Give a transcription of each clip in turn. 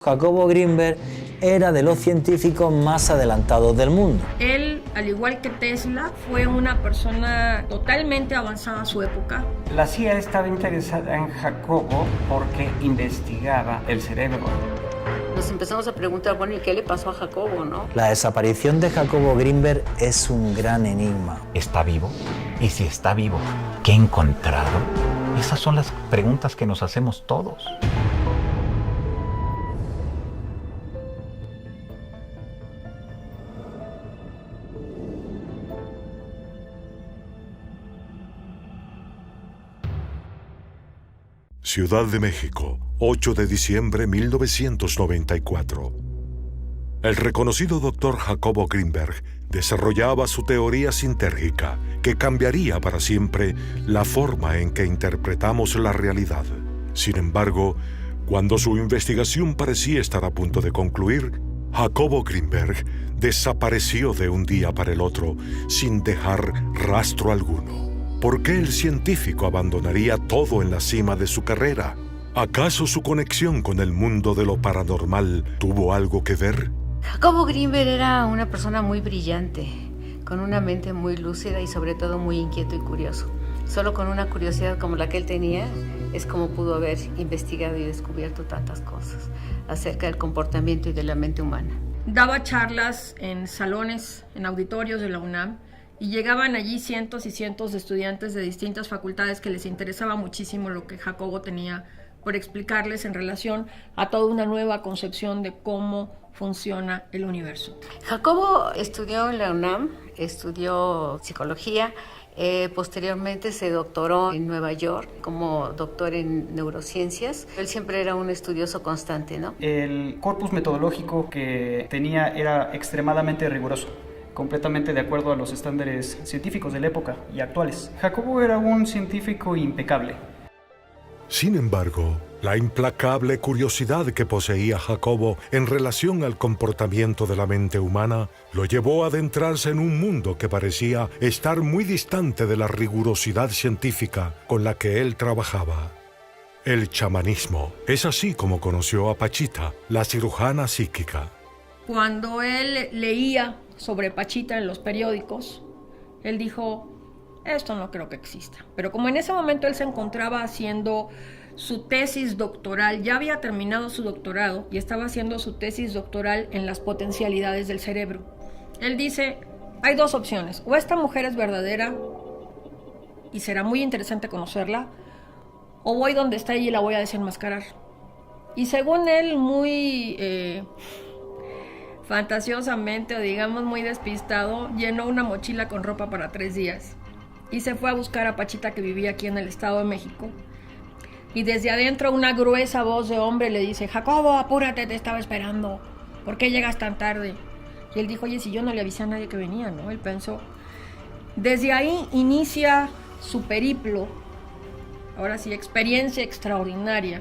Jacobo Grinberg era de los científicos más adelantados del mundo. Él, al igual que Tesla, fue una persona totalmente avanzada a su época. La CIA estaba interesada en Jacobo porque investigaba el cerebro. Nos empezamos a preguntar, bueno, ¿y qué le pasó a Jacobo, no? La desaparición de Jacobo Grinberg es un gran enigma. ¿Está vivo? Y si está vivo, ¿qué ha encontrado? Esas son las preguntas que nos hacemos todos. Ciudad de México, 8 de diciembre de 1994. El reconocido doctor Jacobo Grinberg desarrollaba su teoría sintérgica que cambiaría para siempre la forma en que interpretamos la realidad. Sin embargo, cuando su investigación parecía estar a punto de concluir, Jacobo Grinberg desapareció de un día para el otro sin dejar rastro alguno. ¿Por qué el científico abandonaría todo en la cima de su carrera? ¿Acaso su conexión con el mundo de lo paranormal tuvo algo que ver? Jacobo Grinberg era una persona muy brillante, con una mente muy lúcida y sobre todo muy inquieto y curioso. Solo con una curiosidad como la que él tenía es como pudo haber investigado y descubierto tantas cosas acerca del comportamiento y de la mente humana. Daba charlas en salones, en auditorios de la UNAM, y llegaban allí cientos y cientos de estudiantes de distintas facultades que les interesaba muchísimo lo que Jacobo tenía por explicarles en relación a toda una nueva concepción de cómo funciona el universo. Jacobo estudió en la UNAM, estudió psicología, posteriormente se doctoró en Nueva York como doctor en neurociencias. Él siempre era un estudioso constante, ¿no? El corpus metodológico que tenía era extremadamente riguroso, completamente de acuerdo a los estándares científicos de la época y actuales. Jacobo era un científico impecable. Sin embargo, la implacable curiosidad que poseía Jacobo en relación al comportamiento de la mente humana lo llevó a adentrarse en un mundo que parecía estar muy distante de la rigurosidad científica con la que él trabajaba. El chamanismo. Es así como conoció a Pachita, la cirujana psíquica. Cuando él leía sobre Pachita en los periódicos, él dijo, esto no creo que exista. Pero como en ese momento él se encontraba haciendo su tesis doctoral, ya había terminado su doctorado y estaba haciendo su tesis doctoral en las potencialidades del cerebro. Él dice, hay dos opciones, o esta mujer es verdadera y será muy interesante conocerla, o voy donde está ella y la voy a desenmascarar. Y según él, muy fantasiosamente, o digamos muy despistado, llenó una mochila con ropa para 3 días y se fue a buscar a Pachita, que vivía aquí en el Estado de México. Y desde adentro una gruesa voz de hombre le dice, Jacobo, apúrate, te estaba esperando, ¿por qué llegas tan tarde? Y él dijo, oye, si yo no le avisé a nadie que venía, ¿no? Él pensó. Desde ahí inicia su periplo, ahora sí, experiencia extraordinaria,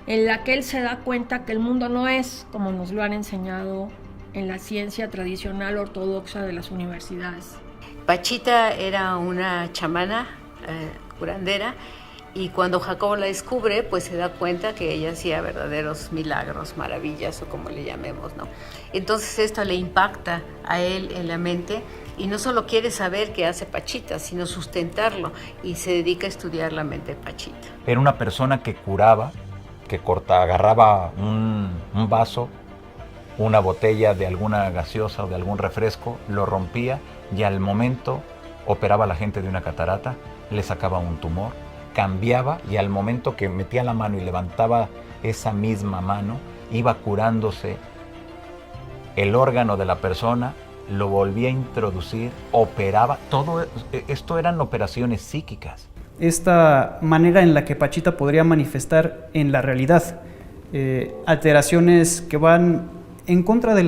en la que él se da cuenta que el mundo no es como nos lo han enseñado en la ciencia tradicional ortodoxa de las universidades. Pachita era una chamana curandera, y cuando Jacobo la descubre, pues se da cuenta que ella hacía verdaderos milagros, maravillas o como le llamemos, ¿no? Entonces esto le impacta a él en la mente y no solo quiere saber qué hace Pachita, sino sustentarlo, y se dedica a estudiar la mente de Pachita. Era una persona que curaba, que agarraba un vaso, una botella de alguna gaseosa o de algún refresco, lo rompía y al momento operaba a la gente de una catarata, le sacaba un tumor, cambiaba y al momento que metía la mano y levantaba esa misma mano, iba curándose el órgano de la persona, lo volvía a introducir, operaba. Todo esto eran operaciones psíquicas. Esta manera en la que Pachita podría manifestar en la realidad alteraciones que van en contra de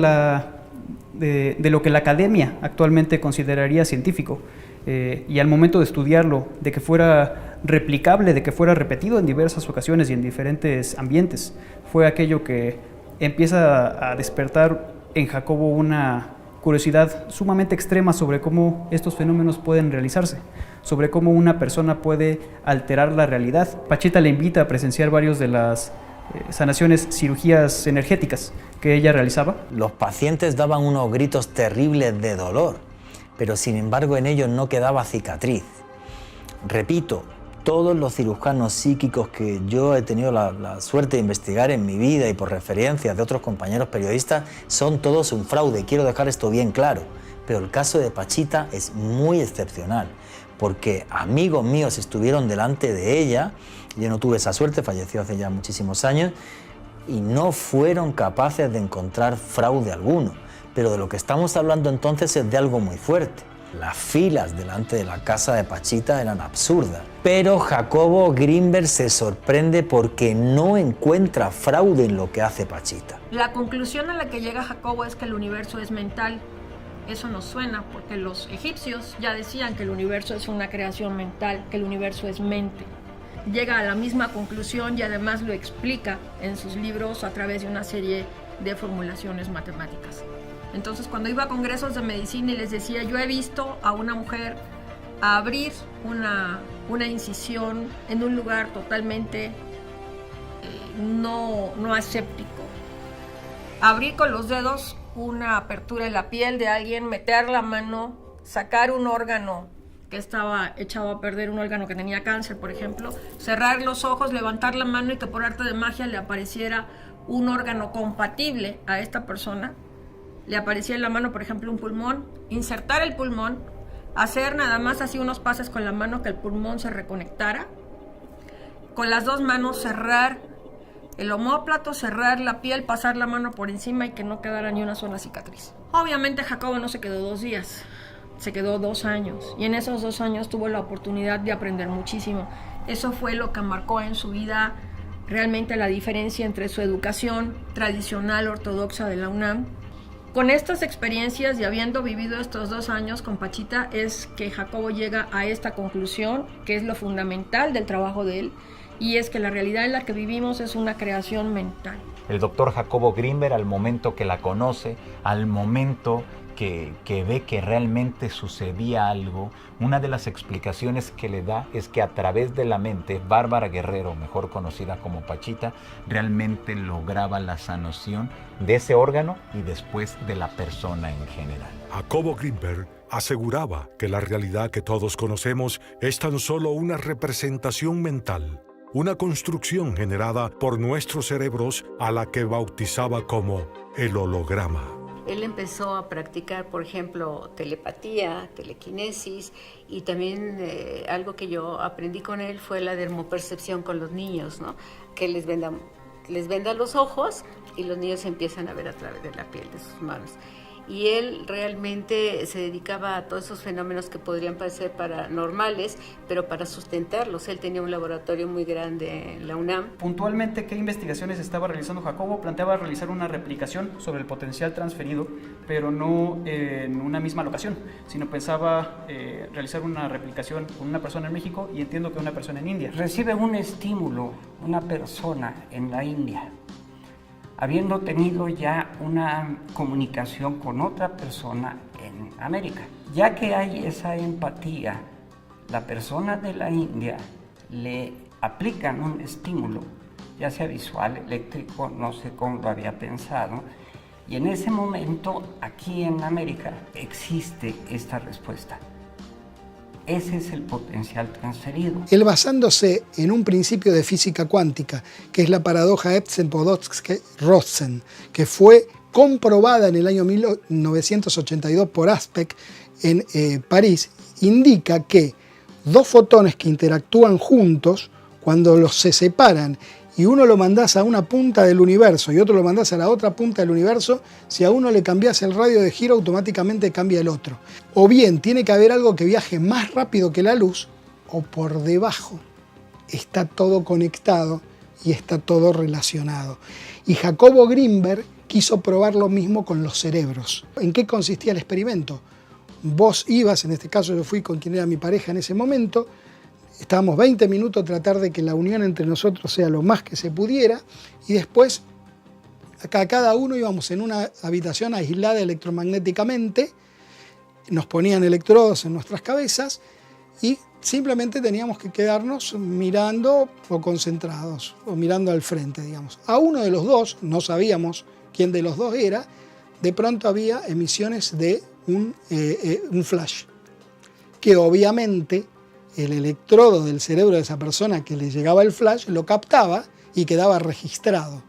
lo que la academia actualmente consideraría científico, y al momento de estudiarlo, de que fuera replicable, de que fuera repetido en diversas ocasiones y en diferentes ambientes, fue aquello que empieza a despertar en Jacobo una curiosidad sumamente extrema sobre cómo estos fenómenos pueden realizarse, sobre cómo una persona puede alterar la realidad. Pachita le invita a presenciar varios de sanaciones, cirugías energéticas que ella realizaba. Los pacientes daban unos gritos terribles de dolor, pero sin embargo en ellos no quedaba cicatriz. Repito, todos los cirujanos psíquicos que yo he tenido la suerte de investigar en mi vida y por referencias de otros compañeros periodistas son todos un fraude. Quiero dejar esto bien claro, pero el caso de Pachita es muy excepcional, porque amigos míos estuvieron delante de ella, yo no tuve esa suerte, falleció hace ya muchísimos años, y no fueron capaces de encontrar fraude alguno. Pero de lo que estamos hablando entonces es de algo muy fuerte. Las filas delante de la casa de Pachita eran absurdas. Pero Jacobo Grinberg se sorprende porque no encuentra fraude en lo que hace Pachita. La conclusión a la que llega Jacobo es que el universo es mental. Eso nos suena porque los egipcios ya decían que el universo es una creación mental, que el universo es mente. Llega a la misma conclusión y además lo explica en sus libros a través de una serie de formulaciones matemáticas. Entonces, cuando iba a congresos de medicina y les decía, yo he visto a una mujer abrir una incisión en un lugar totalmente no aséptico. Abrir con los dedos una apertura en la piel de alguien, meter la mano, sacar un órgano que estaba echado a perder, un órgano que tenía cáncer, por ejemplo, cerrar los ojos, levantar la mano y que por arte de magia le apareciera un órgano compatible a esta persona. Le aparecía en la mano, por ejemplo, un pulmón, insertar el pulmón, hacer nada más así unos pases con la mano que el pulmón se reconectara, con las dos manos cerrar el omóplato, cerrar la piel, pasar la mano por encima y que no quedara ni una sola cicatriz. Obviamente Jacobo no se quedó 2 días, se quedó 2 años y en esos 2 años tuvo la oportunidad de aprender muchísimo. Eso fue lo que marcó en su vida realmente la diferencia entre su educación tradicional ortodoxa de la UNAM. Con estas experiencias y habiendo vivido estos 2 años con Pachita es que Jacobo llega a esta conclusión, que es lo fundamental del trabajo de él, y es que la realidad en la que vivimos es una creación mental. El doctor Jacobo Grinberg, al momento que la conoce, al momento que ve que realmente sucedía algo, una de las explicaciones que le da es que a través de la mente, Bárbara Guerrero, mejor conocida como Pachita, realmente lograba la sanación de ese órgano y después de la persona en general. Jacobo Grinberg aseguraba que la realidad que todos conocemos es tan solo una representación mental, una construcción generada por nuestros cerebros a la que bautizaba como el holograma. Él empezó a practicar, por ejemplo, telepatía, telequinesis y también algo que yo aprendí con él fue la dermopercepción con los niños, ¿no? Que les venda los ojos y los niños empiezan a ver a través de la piel de sus manos. Y él realmente se dedicaba a todos esos fenómenos que podrían parecer paranormales, pero para sustentarlos. Él tenía un laboratorio muy grande en la UNAM. Puntualmente, ¿qué investigaciones estaba realizando Jacobo? Planteaba realizar una replicación sobre el potencial transferido, pero no en una misma locación, sino pensaba realizar una replicación con una persona en México y entiendo que una persona en India. Recibe un estímulo una persona en la India, habiendo tenido ya una comunicación con otra persona en América. Ya que hay esa empatía, la persona de la India le aplican un estímulo, ya sea visual, eléctrico, no sé cómo lo había pensado, y en ese momento aquí en América existe esta respuesta. Ese es el potencial transferido. Él, basándose en un principio de física cuántica, que es la paradoja Epstein-Podolsky-Rosen, que fue comprobada en el año 1982 por Aspect en París, indica que 2 fotones que interactúan juntos, cuando los se separan y uno lo mandás a una punta del universo y otro lo mandás a la otra punta del universo, si a uno le cambias el radio de giro, automáticamente cambia el otro. O bien tiene que haber algo que viaje más rápido que la luz, o por debajo. Está todo conectado y está todo relacionado. Y Jacobo Grinberg quiso probar lo mismo con los cerebros. ¿En qué consistía el experimento? Vos ibas, en este caso yo fui con quien era mi pareja en ese momento, estábamos 20 minutos a tratar de que la unión entre nosotros sea lo más que se pudiera y después cada uno íbamos en una habitación aislada electromagnéticamente, nos ponían electrodos en nuestras cabezas y simplemente teníamos que quedarnos mirando o concentrados, o mirando al frente, digamos. A uno de los dos, no sabíamos quién de los dos era, de pronto había emisiones de un flash, que obviamente el electrodo del cerebro de esa persona que le llegaba el flash lo captaba y quedaba registrado.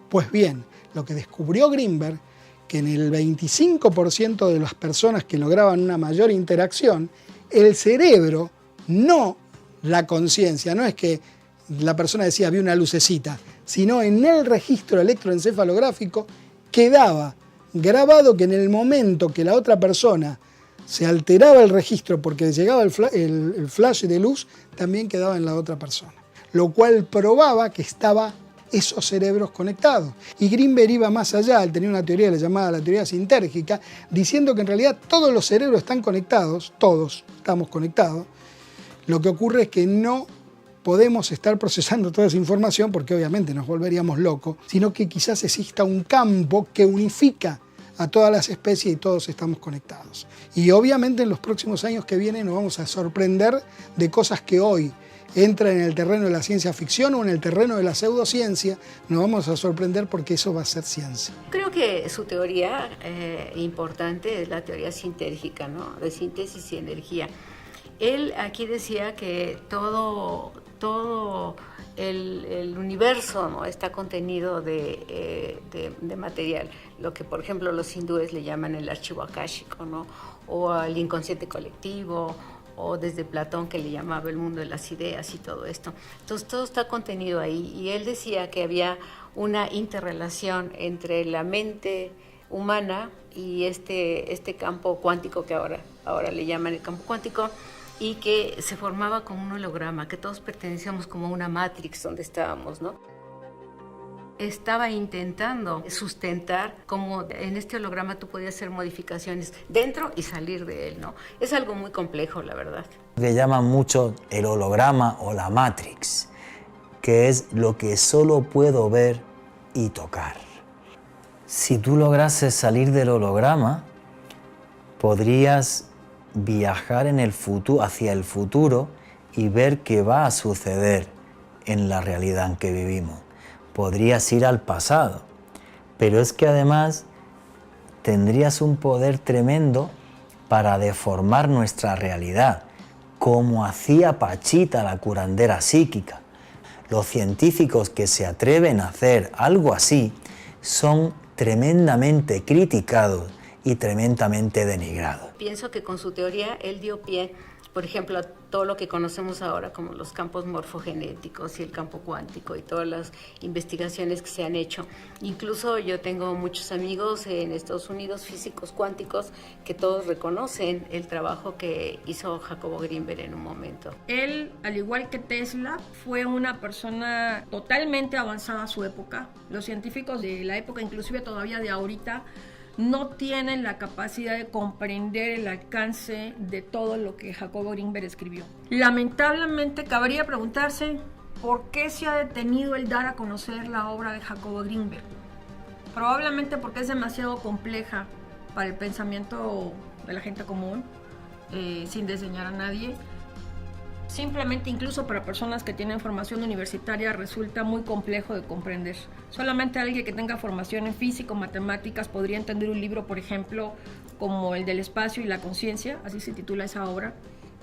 Pues bien, lo que descubrió Greenberg, que en el 25% de las personas que lograban una mayor interacción, el cerebro, no la conciencia, no es que la persona decía había una lucecita, sino en el registro electroencefalográfico quedaba grabado que en el momento que la otra persona se alteraba el registro porque llegaba el flash de luz, también quedaba en la otra persona. Lo cual probaba que estaban esos cerebros conectados. Y Greenberg iba más allá, él tenía una teoría llamada la teoría sintérgica, diciendo que en realidad todos los cerebros están conectados, todos estamos conectados. Lo que ocurre es que no podemos estar procesando toda esa información porque obviamente nos volveríamos locos, sino que quizás exista un campo que unifica a todas las especies y todos estamos conectados. Y obviamente en los próximos años que vienen nos vamos a sorprender de cosas que hoy entran en el terreno de la ciencia ficción o en el terreno de la pseudociencia, nos vamos a sorprender porque eso va a ser ciencia. Creo que su teoría importante es la teoría sintérgica, ¿no? De síntesis y energía. Él aquí decía que todo el universo, ¿no?, está contenido de material, lo que por ejemplo los hindúes le llaman el archivo akáshico, ¿no?, o el inconsciente colectivo, o desde Platón que le llamaba el mundo de las ideas y todo esto. Entonces todo está contenido ahí, y él decía que había una interrelación entre la mente humana y este campo cuántico que ahora le llaman el campo cuántico, y que se formaba como un holograma, que todos pertenecíamos como a una matrix donde estábamos, ¿no? Estaba intentando sustentar cómo en este holograma tú podías hacer modificaciones dentro y salir de él, ¿no? Es algo muy complejo, la verdad. Le llaman mucho el holograma o la matrix, que es lo que solo puedo ver y tocar. Si tú lograses salir del holograma, podrías viajar en el futuro, hacia el futuro y ver qué va a suceder en la realidad en que vivimos. Podrías ir al pasado, pero es que además tendrías un poder tremendo para deformar nuestra realidad, como hacía Pachita, la curandera psíquica. Los científicos que se atreven a hacer algo así son tremendamente criticados y tremendamente denigrado. Pienso que con su teoría él dio pie, por ejemplo, a todo lo que conocemos ahora como los campos morfogenéticos y el campo cuántico y todas las investigaciones que se han hecho. Incluso yo tengo muchos amigos en Estados Unidos, físicos cuánticos, que todos reconocen el trabajo que hizo Jacobo Greenberg en un momento. Él, al igual que Tesla, fue una persona totalmente avanzada a su época. Los científicos de la época, inclusive todavía de ahorita, no tienen la capacidad de comprender el alcance de todo lo que Jacobo Greenberg escribió. Lamentablemente, cabría preguntarse por qué se ha detenido el dar a conocer la obra de Jacobo Greenberg. Probablemente porque es demasiado compleja para el pensamiento de la gente común, sin desdeñar a nadie. Simplemente, incluso para personas que tienen formación universitaria, resulta muy complejo de comprender. Solamente alguien que tenga formación en física o matemáticas podría entender un libro, por ejemplo, como el del espacio y la conciencia, así se titula esa obra,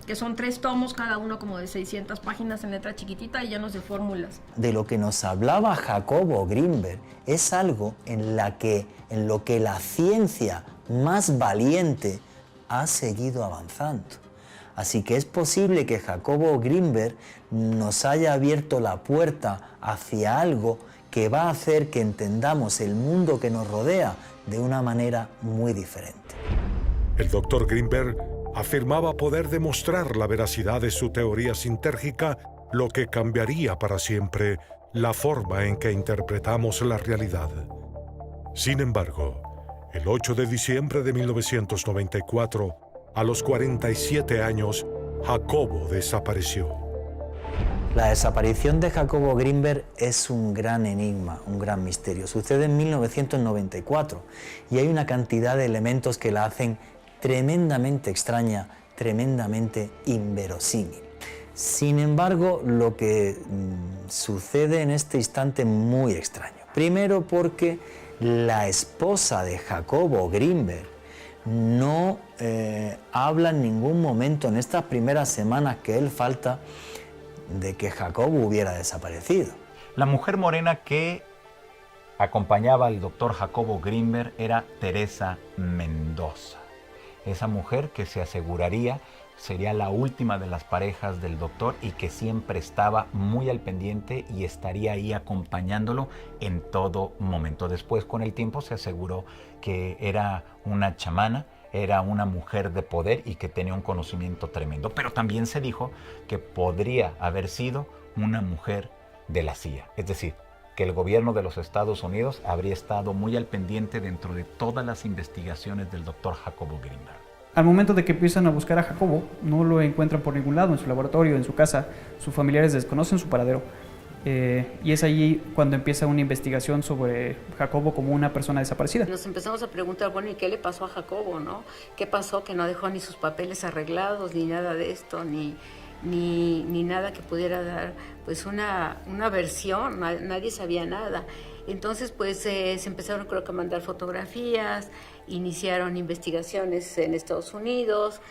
que son 3 tomos, cada uno como de 600 páginas en letra chiquitita y llenos de fórmulas. De lo que nos hablaba Jacobo Greenberg es algo en lo que la ciencia más valiente ha seguido avanzando. Así que es posible que Jacobo Greenberg nos haya abierto la puerta hacia algo que va a hacer que entendamos el mundo que nos rodea de una manera muy diferente. El doctor Greenberg afirmaba poder demostrar la veracidad de su teoría sintérgica, lo que cambiaría para siempre la forma en que interpretamos la realidad. Sin embargo, el 8 de diciembre de 1994, a los 47 años, Jacobo desapareció. La desaparición de Jacobo Greenberg es un gran enigma, un gran misterio. Sucede en 1994 y hay una cantidad de elementos que la hacen tremendamente extraña tremendamente inverosímil. Sin embargo, lo que sucede en este instante es muy extraño. Primero porque la esposa de Jacobo Grinberg no habla en ningún momento en estas primeras semanas que él falta de que Jacobo hubiera desaparecido. La mujer morena que acompañaba al doctor Jacobo Grinberg era Teresa Mendoza. Esa mujer que se aseguraría sería la última de las parejas del doctor y que siempre estaba muy al pendiente y estaría ahí acompañándolo en todo momento. Después, con el tiempo, se aseguró que era una chamana, era una mujer de poder y que tenía un conocimiento tremendo. Pero también se dijo que podría haber sido una mujer de la CIA. Es decir, que el gobierno de los Estados Unidos habría estado muy al pendiente dentro de todas las investigaciones del doctor Jacobo Grinberg. Al momento de que empiezan a buscar a Jacobo, no lo encuentran por ningún lado, en su laboratorio, en su casa. Sus familiares desconocen su paradero. Y es allí cuando empieza una investigación sobre Jacobo como una persona desaparecida. Nos empezamos a preguntar, bueno, ¿y qué le pasó a Jacobo, no? ¿Qué pasó? Que no dejó ni sus papeles arreglados, ni nada de esto, ni nada que pudiera dar pues una versión, nadie sabía nada. Entonces pues se empezaron, creo que, a mandar fotografías, iniciaron investigaciones en Estados Unidos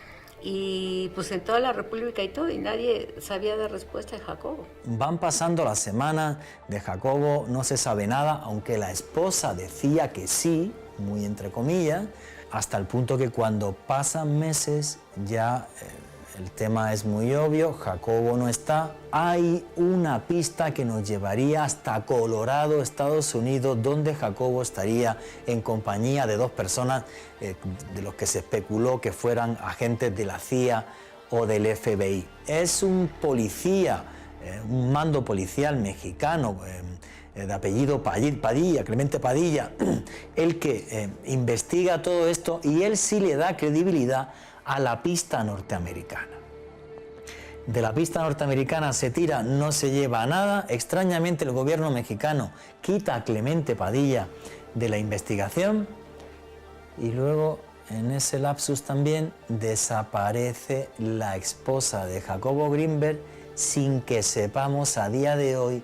y pues en toda la República y todo, y nadie sabía dar respuesta a Jacobo. Van pasando las semanas, de Jacobo no se sabe nada, aunque la esposa decía que sí, muy entre comillas, hasta el punto que cuando pasan meses ya el tema es muy obvio, Jacobo no está. Hay una pista que nos llevaría hasta Colorado, Estados Unidos, donde Jacobo estaría en compañía de dos personas de los que se especuló que fueran agentes de la CIA o del FBI. Es un policía, un mando policial mexicano de apellido Padilla, Clemente Padilla, el que investiga todo esto, y él sí le da credibilidad a la pista norteamericana. De la pista norteamericana se tira, no se lleva a nada. Extrañamente, el gobierno mexicano quita a Clemente Padilla de la investigación y luego, en ese lapsus también, desaparece la esposa de Jacobo Grinberg sin que sepamos a día de hoy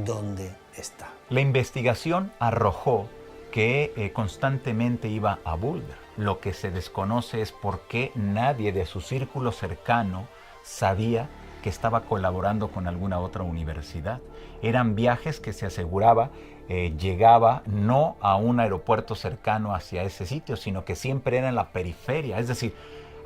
dónde está. La investigación arrojó que constantemente iba a Boulder. Lo que se desconoce es por qué nadie de su círculo cercano sabía que estaba colaborando con alguna otra universidad. Eran viajes que se aseguraba llegaba no a un aeropuerto cercano hacia ese sitio, sino que siempre era en la periferia. Es decir,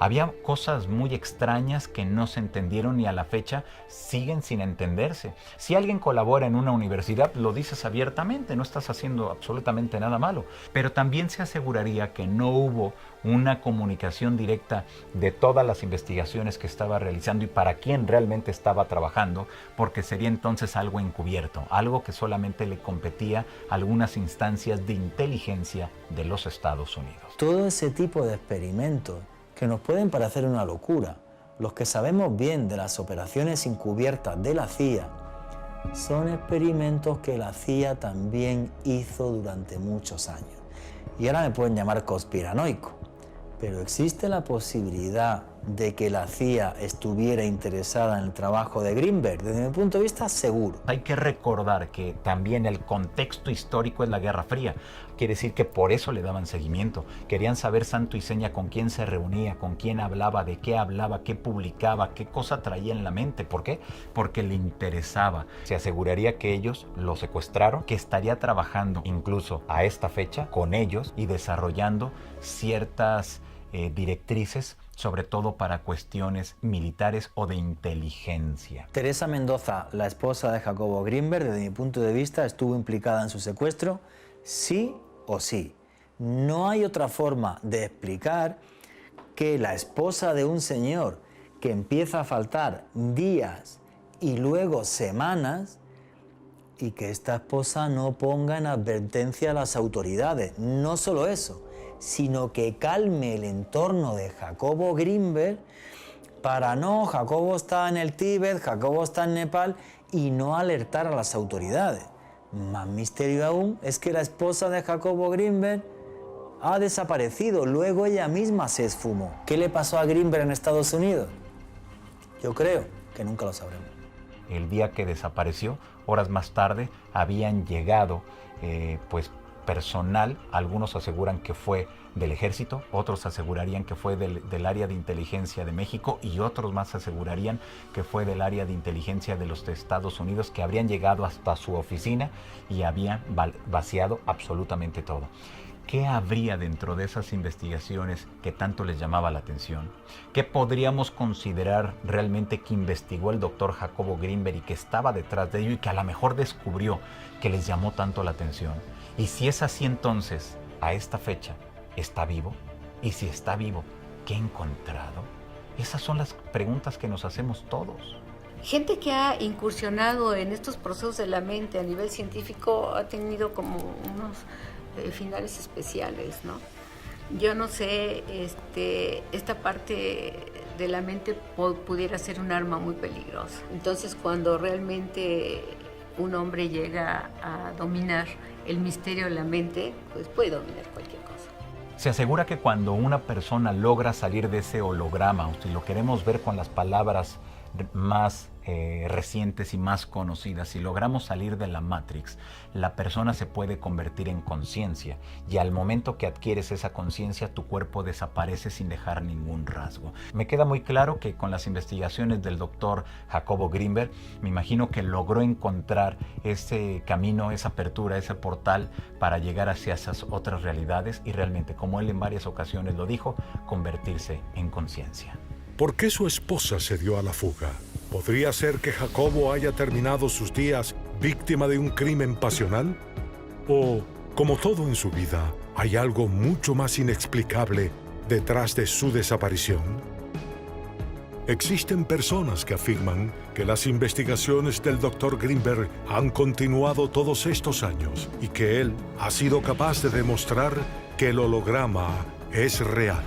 había cosas muy extrañas que no se entendieron y a la fecha siguen sin entenderse. Si alguien colabora en una universidad, lo dices abiertamente, no estás haciendo absolutamente nada malo. Pero también se aseguraría que no hubo una comunicación directa de todas las investigaciones que estaba realizando y para quién realmente estaba trabajando, porque sería entonces algo encubierto, algo que solamente le competía a algunas instancias de inteligencia de los Estados Unidos. Todo ese tipo de experimentos que nos pueden parecer una locura, los que sabemos bien de las operaciones encubiertas de la CIA, son experimentos que la CIA también hizo durante muchos años. Y ahora me pueden llamar conspiranoico, pero existe la posibilidad de que la CIA estuviera interesada en el trabajo de Grinberg. Desde mi punto de vista, seguro. Hay que recordar que también el contexto histórico es la Guerra Fría. Quiere decir que por eso le daban seguimiento. Querían saber santo y seña con quién se reunía, con quién hablaba, de qué hablaba, qué publicaba, qué cosa traía en la mente. ¿Por qué? Porque le interesaba. Se aseguraría que ellos lo secuestraron, que estaría trabajando incluso a esta fecha con ellos y desarrollando ciertas directrices, sobre todo para cuestiones militares o de inteligencia. Teresa Mendoza, la esposa de Jacobo Grinberg, desde mi punto de vista, estuvo implicada en su secuestro, sí o sí. No hay otra forma de explicar que la esposa de un señor que empieza a faltar días y luego semanas, y que esta esposa no ponga en advertencia a las autoridades. No solo eso, sino que calme el entorno de Jacobo Grinberg para no, Jacobo está en el Tíbet, Jacobo está en Nepal, y no alertar a las autoridades. Más misterio aún es que la esposa de Jacobo Grinberg Ha desaparecido, luego ella misma se esfumó. ¿Qué le pasó a Greenberg en Estados Unidos? Yo creo que nunca lo sabremos. El día que desapareció, horas más tarde, habían llegado personal. Algunos aseguran que fue del ejército, otros asegurarían que fue del área de inteligencia de México y otros más asegurarían que fue del área de inteligencia de los Estados Unidos, que habrían llegado hasta su oficina y habían vaciado absolutamente todo. ¿Qué habría dentro de esas investigaciones que tanto les llamaba la atención? ¿Qué podríamos considerar realmente que investigó el doctor Jacobo Greenberg y que estaba detrás de ello y que a lo mejor descubrió que les llamó tanto la atención? Y si es así, entonces, a esta fecha, ¿está vivo? Y si está vivo, ¿qué ha encontrado? Esas son las preguntas que nos hacemos todos. Gente que ha incursionado en estos procesos de la mente a nivel científico ha tenido como unos finales especiales, ¿no? Yo no sé, esta parte de la mente pudiera ser un arma muy peligrosa. Entonces, cuando realmente un hombre llega a dominar el misterio de la mente, pues puede dominar cualquier cosa. Se asegura que cuando una persona logra salir de ese holograma, o si lo queremos ver con las palabras más recientes y más conocidas, si logramos salir de la Matrix, la persona se puede convertir en conciencia y al momento que adquieres esa conciencia, tu cuerpo desaparece sin dejar ningún rasgo. Me queda muy claro que con las investigaciones del doctor Jacobo Greenberg, me imagino que logró encontrar ese camino, esa apertura, ese portal para llegar hacia esas otras realidades y realmente, como él en varias ocasiones lo dijo, convertirse en conciencia. ¿Por qué su esposa se dio a la fuga? ¿Podría ser que Jacobo haya terminado sus días víctima de un crimen pasional? ¿O, como todo en su vida, hay algo mucho más inexplicable detrás de su desaparición? Existen personas que afirman que las investigaciones del Dr. Greenberg han continuado todos estos años y que él ha sido capaz de demostrar que el holograma es real.